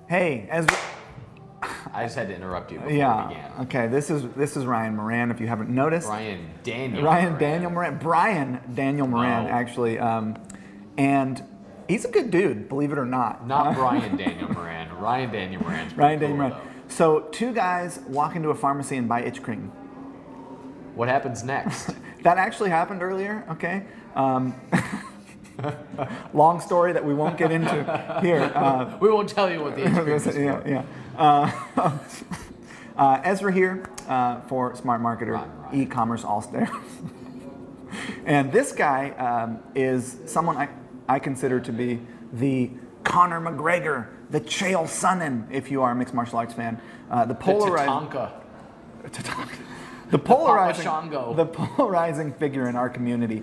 Hey, Ezra. I just had to interrupt you before we began. Okay, this is Ryan Moran, if you haven't noticed. Ryan Daniel Moran. Brian Daniel Moran, actually. And he's a good dude, believe it or not. Not Brian Daniel Moran. Ryan Daniel Moran. Ryan Daniel Moran. So, two guys walk into a pharmacy and buy itch cream. What happens next? That actually happened earlier, okay? Long story that we won't get into here. We won't tell you what the itch cream is for. Ezra here for Smart Marketer, eCommerce All-Stars. And this guy is someone I consider to be the Connor McGregor, the Chael Sonnen, if you are a mixed martial arts fan. The polarizing figure in our community,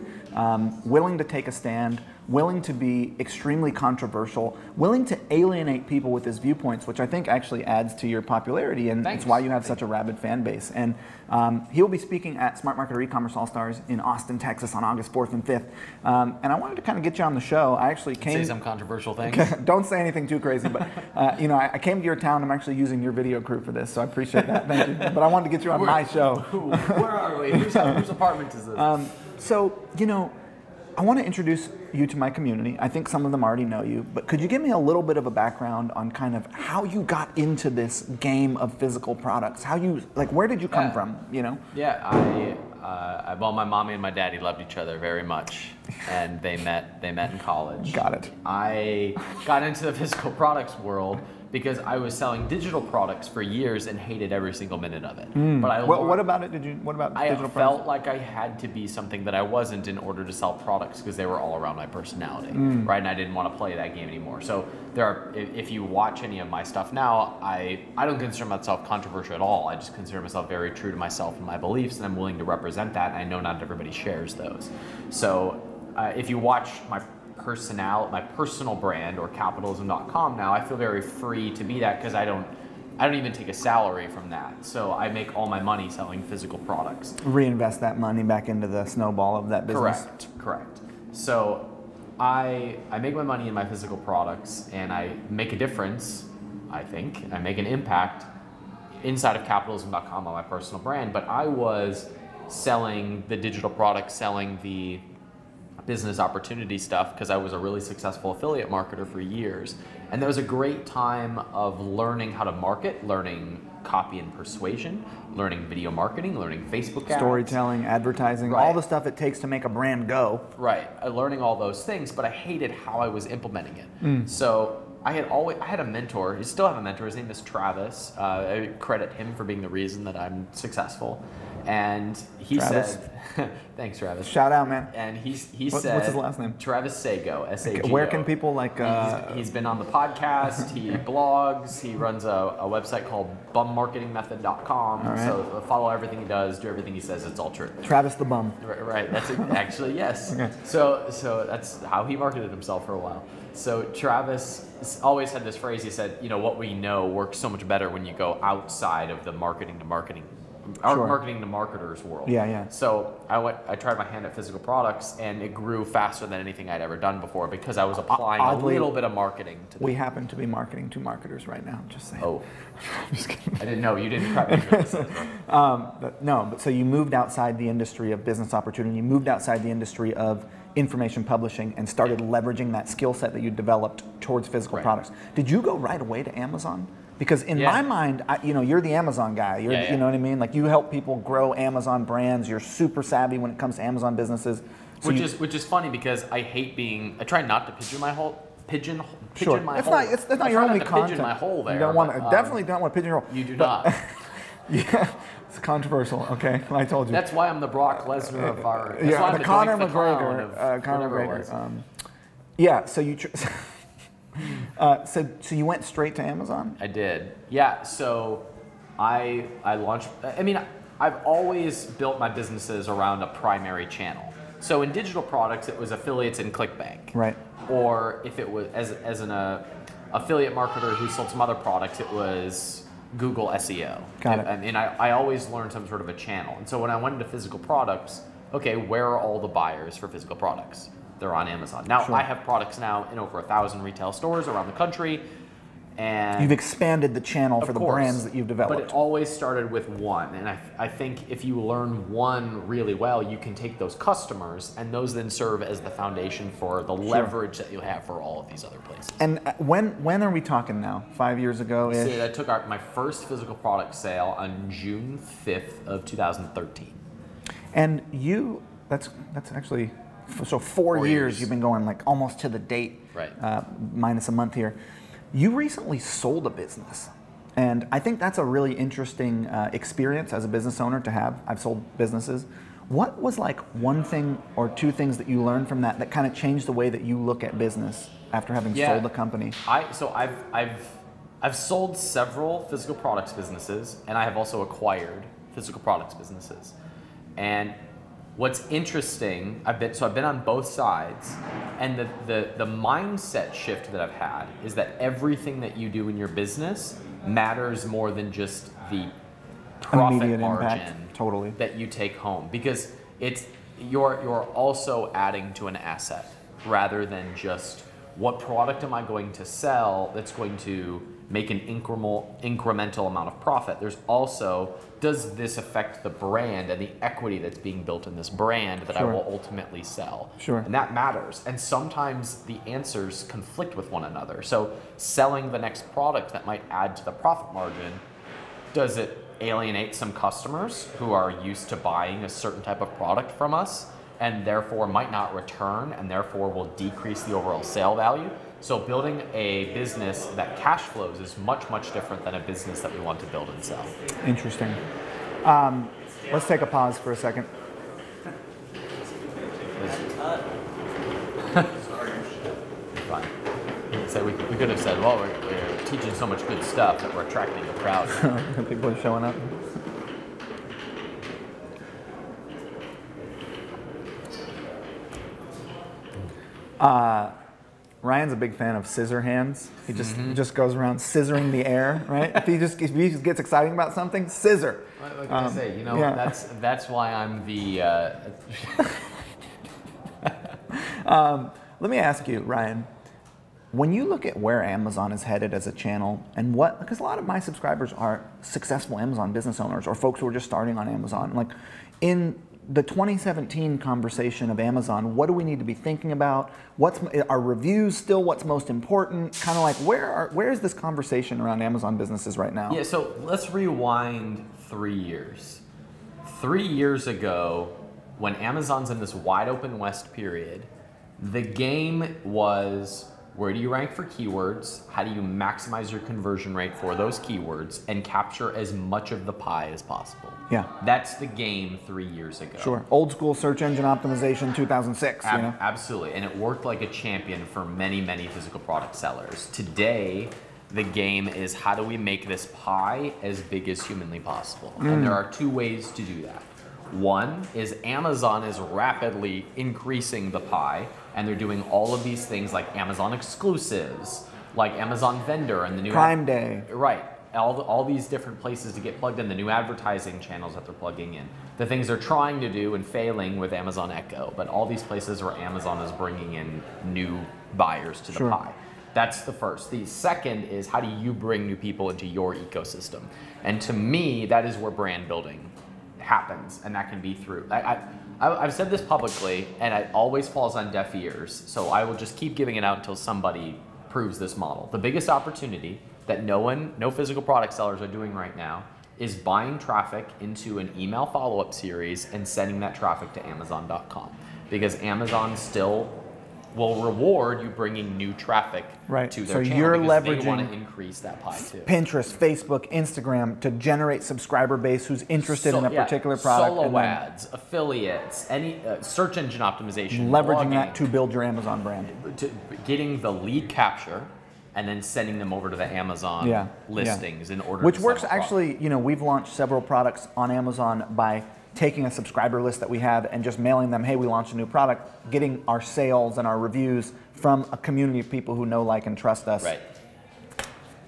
willing to take a stand, willing to be extremely controversial, willing to alienate people with his viewpoints, which I think actually adds to your popularity, and it's why you have such a rabid fan base. And he will be speaking at Smart Marketer eCommerce All-Stars in Austin, Texas on August 4th and 5th. And I wanted to kind of get you on the show. I actually came... Say some controversial things. Don't say anything too crazy, but I came to your town. I'm actually using your video crew for this, so I appreciate that. Thank you. But I wanted to get you on my show. Where are we? Whose apartment is this? I want to introduce you to my community. I think some of them already know you, but could you give me a little bit of a background on kind of how you got into this game of physical products? Where did you come from, Yeah, well, my mommy and my daddy loved each other very much, and they met in college. Got it. I got into the physical products world because I was selling digital products for years and hated every single minute of it. But what about it? What about digital products? I felt like I had to be something that I wasn't in order to sell products because they were all around my personality, right? And I didn't want to play that game anymore. So if you watch any of my stuff now, I don't consider myself controversial at all. I just consider myself very true to myself and my beliefs, and I'm willing to represent that. And I know not everybody shares those. So if you watch my personal brand, or capitalism.com now, I feel very free to be that because I don't even take a salary from that. So I make all my money selling physical products. Reinvest that money back into the snowball of that business. Correct. So I make my money in my physical products, and I make a difference, I think. I make an impact inside of capitalism.com on my personal brand, but I was selling the digital products, selling the business opportunity stuff because I was a really successful affiliate marketer for years. And there was a great time of learning how to market, learning copy and persuasion, learning video marketing, learning Facebook ads. Storytelling, advertising, all the stuff it takes to make a brand go. Right, learning all those things, but I hated how I was implementing it. So I had a mentor. I still have a mentor. His name is Travis. I credit him for being the reason that I'm successful. And he said, thanks, Travis. Shout out, man. And he said, what's his last name? Travis Sago, S-A-G-O. Where can people he's been on the podcast, he blogs, he runs a website called bummarketingmethod.com. Right. So follow everything he does, do everything he says, it's all true. Travis the Bum. Right, that's it. Actually, yes. Okay. So that's how he marketed himself for a while. So Travis always had this phrase, he said, what we know works so much better when you go outside of the marketing to marketing marketers world. Yeah. So I tried my hand at physical products, and it grew faster than anything I'd ever done before because I was applying a little bit of marketing to them. We happen to be marketing to marketers right now, just saying. Oh. I'm just kidding. I didn't know. You didn't prep me for this. But so you moved outside the industry of business opportunity, you moved outside the industry of information publishing and started leveraging that skill set that you developed towards physical products. Did you go right away to Amazon? Because in my mind, you're the Amazon guy. You know what I mean? Like, you help people grow Amazon brands. You're super savvy when it comes to Amazon businesses. So which is funny because I try not to pigeon my hole. That's not your only content. Pigeon my hole there. You don't want to, definitely don't want to pigeon your hole. You do not. Yeah, it's controversial. Okay, I told you. That's why I'm the Brock Lesnar of our. The Connor McGregor. Connor McGregor. So you. So you went straight to Amazon? I did. Yeah. So I launched. I've always built my businesses around a primary channel. So in digital products, it was affiliates and ClickBank. Right. Or if it was as an affiliate marketer who sold some other products, it was Google SEO. Got it. And I always learned some sort of a channel. And so when I went into physical products, okay, where are all the buyers for physical products? They're on Amazon. Now, I have products now in over 1,000 retail stores around the country, And you've expanded the channel for the brands that you've developed. But it always started with one. And I think if you learn one really well, you can take those customers, and those then serve as the foundation for the leverage that you have for all of these other places. And when are we talking now? 5 years ago? So I took my first physical product sale on June 5th of 2013. And that's actually, so 4 years you've been going, like almost to the date, right? Minus a month here. You recently sold a business, and I think that's a really interesting experience as a business owner to have. I've sold businesses. What was like one thing or two things that you learned from that kind of changed the way that you look at business after having sold a company? I've sold several physical products businesses, and I have also acquired physical products businesses. And what's interesting, I've been on both sides, and the mindset shift that I've had is that everything that you do in your business matters more than just the profit immediate margin impact, that you take home, because you're also adding to an asset rather than just what product am I going to sell that's going to make an incremental amount of profit. There's also, does this affect the brand and the equity that's being built in this brand that I will ultimately sell? And that matters. And sometimes the answers conflict with one another. So selling the next product that might add to the profit margin, does it alienate some customers who are used to buying a certain type of product from us and therefore might not return and therefore will decrease the overall sale value? So building a business that cash flows is much, much different than a business that we want to build and sell. Interesting. Let's take a pause for a second. Fine. So we could have said, well, we're teaching so much good stuff that we're attracting a crowd. People are showing up. Ryan's a big fan of Scissor Hands. He just goes around scissoring the air, right? if he just gets exciting about something, scissor. Like I say, that's why I'm the. Let me ask you, Ryan. When you look at where Amazon is headed as a channel, and because a lot of my subscribers are successful Amazon business owners or folks who are just starting on Amazon, like in the 2017 conversation of Amazon, what do we need to be thinking about? Are reviews still what's most important? Kind of like where is this conversation around Amazon businesses right now? Yeah, so let's rewind 3 years. 3 years ago, when Amazon's in this wide open west period, the game was, where do you rank for keywords? How do you maximize your conversion rate for those keywords and capture as much of the pie as possible? Yeah. That's the game 3 years ago. Sure. Old school search engine optimization 2006. Absolutely. And it worked like a champion for many, many physical product sellers. Today, the game is, how do we make this pie as big as humanly possible? And there are two ways to do that. One is Amazon is rapidly increasing the pie, and they're doing all of these things like Amazon exclusives, like Amazon Vendor and the new Prime Day. Right. All these different places to get plugged in, the new advertising channels that they're plugging in, the things they're trying to do and failing with Amazon Echo, but all these places where Amazon is bringing in new buyers to the pie. That's the first. The second is, how do you bring new people into your ecosystem? And to me, that is where brand building happens, and that can be through. I've said this publicly, and it always falls on deaf ears, so I will just keep giving it out until somebody proves this model. The biggest opportunity that no physical product sellers are doing right now is buying traffic into an email follow-up series and sending that traffic to Amazon.com, because Amazon still will reward you bringing new traffic to their channel, you're because leveraging they want to increase that pie too. Pinterest, Facebook, Instagram to generate subscriber base who's interested in a particular product. Solo ads, affiliates, any search engine optimization. Leveraging that to build your Amazon brand. Getting the lead capture and then sending them over to the Amazon listings in order Which to works sell a product. actually, we've launched several products on Amazon by taking a subscriber list that we have and just mailing them, hey, we launched a new product, getting our sales and our reviews from a community of people who know, like, and trust us. Right.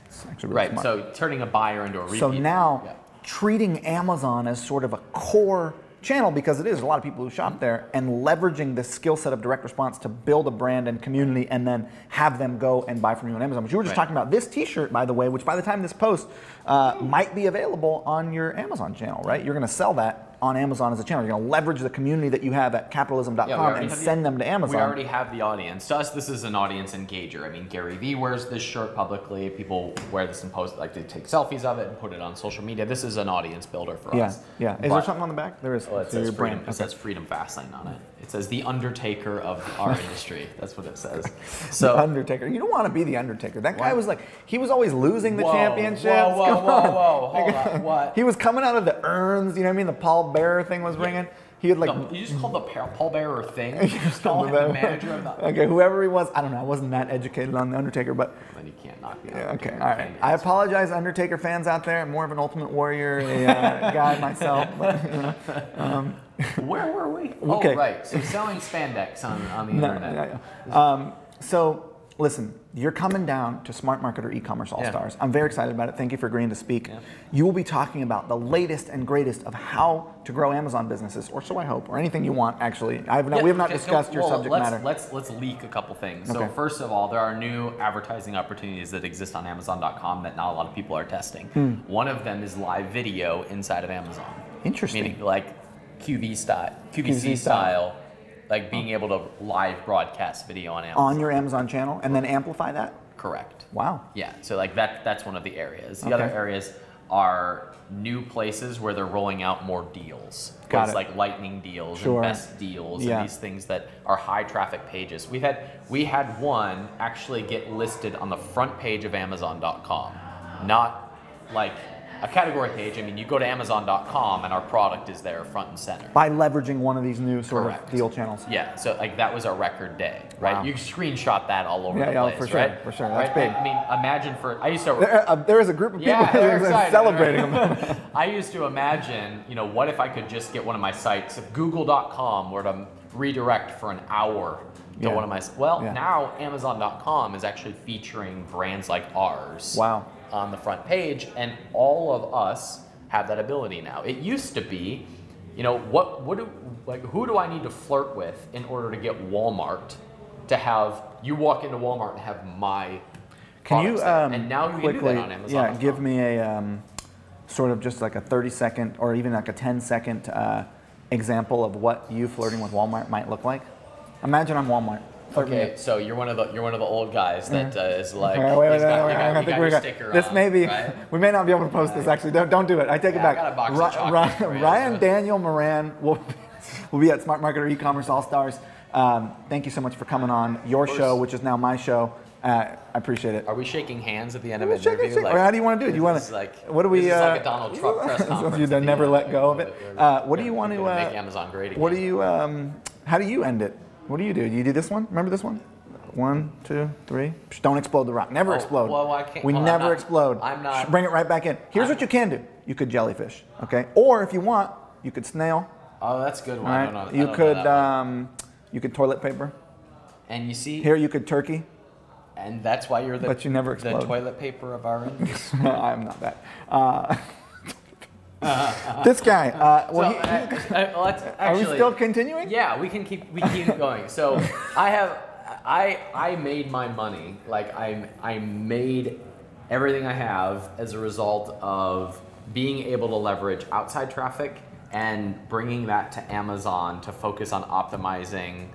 It's actually really smart. So turning a buyer into a repeat. So now, treating Amazon as sort of a core channel, because it is a lot of people who shop there, and leveraging the skill set of direct response to build a brand and community and then have them go and buy from you on Amazon. But you were just talking about this t-shirt, by the way, which by the time this post might be available on your Amazon channel, right? You're going to sell that on Amazon as a channel. You're going to leverage the community that you have at capitalism.com and send them to Amazon. We already have the audience. To us, this is an audience engager. I mean, Gary Vee wears this shirt publicly. People wear this and post, like, they take selfies of it and put it on social media. This is an audience builder for us. Yeah. Is there something on the back? There is. Oh, it says Freedom. It says Freedom Fastlane on it. It says the Undertaker of our industry. That's what it says. So the Undertaker. You don't want to be the Undertaker. That guy was like, he was always losing the championships. Whoa. Hold on. What? He was coming out of the urns. You know what I mean? The Paul Bearer thing was ringing. He had like. You just called the Paul Bearer thing. You just called him the manager of the. Okay, whoever he was, I don't know. I wasn't that educated on the Undertaker, but. Then you can't knock me out. Yeah, okay, all right. I apologize, Undertaker fans out there. I'm more of an Ultimate Warrior guy myself. But, where were we? Okay. Oh, right. So selling spandex on the internet. So listen, you're coming down to Smart Marketer eCommerce All-Stars. I'm very excited about it. Thank you for agreeing to speak. Yeah. You will be talking about the latest and greatest of how to grow Amazon businesses, or so I hope, or anything you want, actually. We have not discussed your subject matter. Let's leak a couple things. Okay. So first of all, there are new advertising opportunities that exist on Amazon.com that not a lot of people are testing. One of them is live video inside of Amazon. Interesting. Meaning like QVC style. Like being able to live broadcast video on Amazon. On your Amazon channel and then amplify that? Correct. Wow. Yeah, so like that's one of the areas. The other areas are new places where they're rolling out more deals. Got it. Like lightning deals and best deals and these things that are high traffic pages. We had one actually get listed on the front page of Amazon.com. Not like a category page. I mean, you go to Amazon.com and our product is there front and center. By leveraging one of these new sort of deal channels. Yeah, so like that was a record day, right? Wow. You screenshot that all over the place, yeah, for sure, right? For sure, that's big. I mean, imagine I used to... There is a group of people celebrating them. I used to imagine, what if I could just get one of my sites, if Google.com were to redirect for an hour to one of my... Well, now Amazon.com is actually featuring brands like ours. Wow. On the front page, and all of us have that ability now. It used to be, who do I need to flirt with in order to get Walmart to have you walk into Walmart and have my products there? And now you quickly, can do that on Amazon. Yeah, give me a sort of just like a 30-second or even like a 10-second example of what you flirting with Walmart might look like. Imagine I'm Walmart. Okay, so you're one of the old guys that is like. Wait, you got your sticker this on, may be. right? We may not be able to post this. Actually, don't do it. I take it back. I got a box of chocolate for you, Ryan, Daniel, Moran will be at Smart Marketer eCommerce All Stars. Thank you so much for coming on your show, which is now my show. I appreciate it. Are we shaking hands at the end of the interview? Or how do you want to do it? You want to? What do we? This is like a Donald Trump press conference. You never let go of it. What do you want to? Make Amazon great again. What do you? How do you end it? What do? You do this one? Remember this one? 1, 2, 3. Don't explode the rock. Never explode. Well, I can't. We never explode. I'm not. Bring it right back in. Here's what you can do. You could jellyfish, okay? Or if you want, you could snail. Oh, that's a good one. Right? You could toilet paper. And you see. Here you could turkey. And that's why you're but you never explode. The toilet paper of our industry. I'm not that. This guy. Are we still continuing? Yeah, we keep going. So I made my money. Like I made everything I have as a result of being able to leverage outside traffic and bringing that to Amazon to focus on optimizing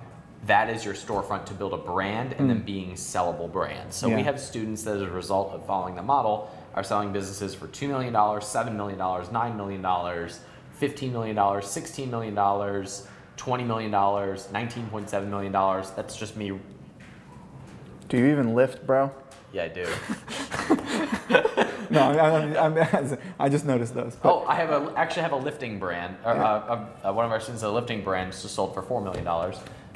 that as your storefront to build a brand and then being sellable brands. So we have students that as a result of following the model are selling businesses for $2 million, $7 million, $9 million, $15 million, $16 million, $20 million, $19.7 million. That's just me. Do you even lift, bro? Yeah, I do. No, I just noticed those. But. Oh, I actually have a lifting brand. One of our students, a lifting brand, just sold for $4 million.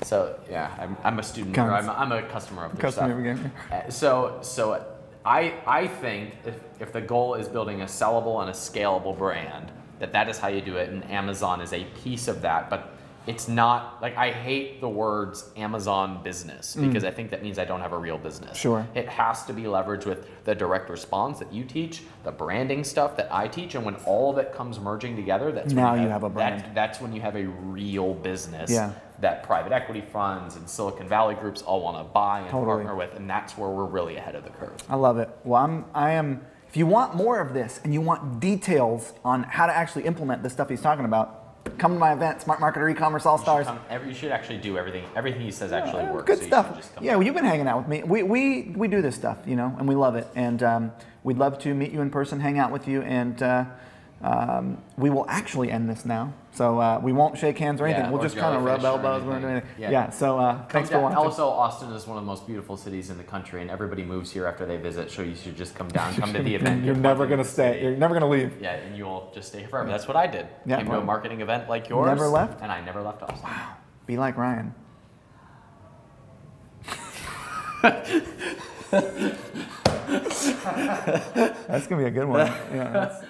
So yeah, I'm a student, or I'm a customer of their stuff. So I think if the goal is building a sellable and a scalable brand, that is how you do it, and Amazon is a piece of that. But it's not like I hate the words Amazon business because I think that means I don't have a real business. Sure. It has to be leveraged with the direct response that you teach, the branding stuff that I teach, and when all of it comes merging together, that's now when you have a brand. That's when you have a real business Yeah. that private equity funds and Silicon Valley groups all want to buy and Totally. partner with, and that's where we're really ahead of the curve. I love it. Well, I am. If you want more of this and you want details on how to actually implement the stuff he's talking about, come to my event, Smart Marketer E-commerce All Stars. You should actually do everything. Everything he says actually works. Good so you stuff. should just come Yeah, down. well, you've been hanging out with me. We do this stuff, you know, and we love it. And we'd love to meet you in person, hang out with you, and we will actually end this now. So we won't shake hands or anything. Yeah, we'll or just kind of rub jellyfish or elbows. We won't do anything. anything. Yeah. So thanks for watching. Also, Austin is one of the most beautiful cities in the country, and everybody moves here after they visit. So you should just come down, come to the event. You're never gonna stay. You're never gonna leave. Yeah, and you will just stay here forever. That's what I did. Yeah, Came to a marketing event like yours. Never left? And I never left Austin. Wow. Be like Ryan. That's gonna be a good one. Yeah.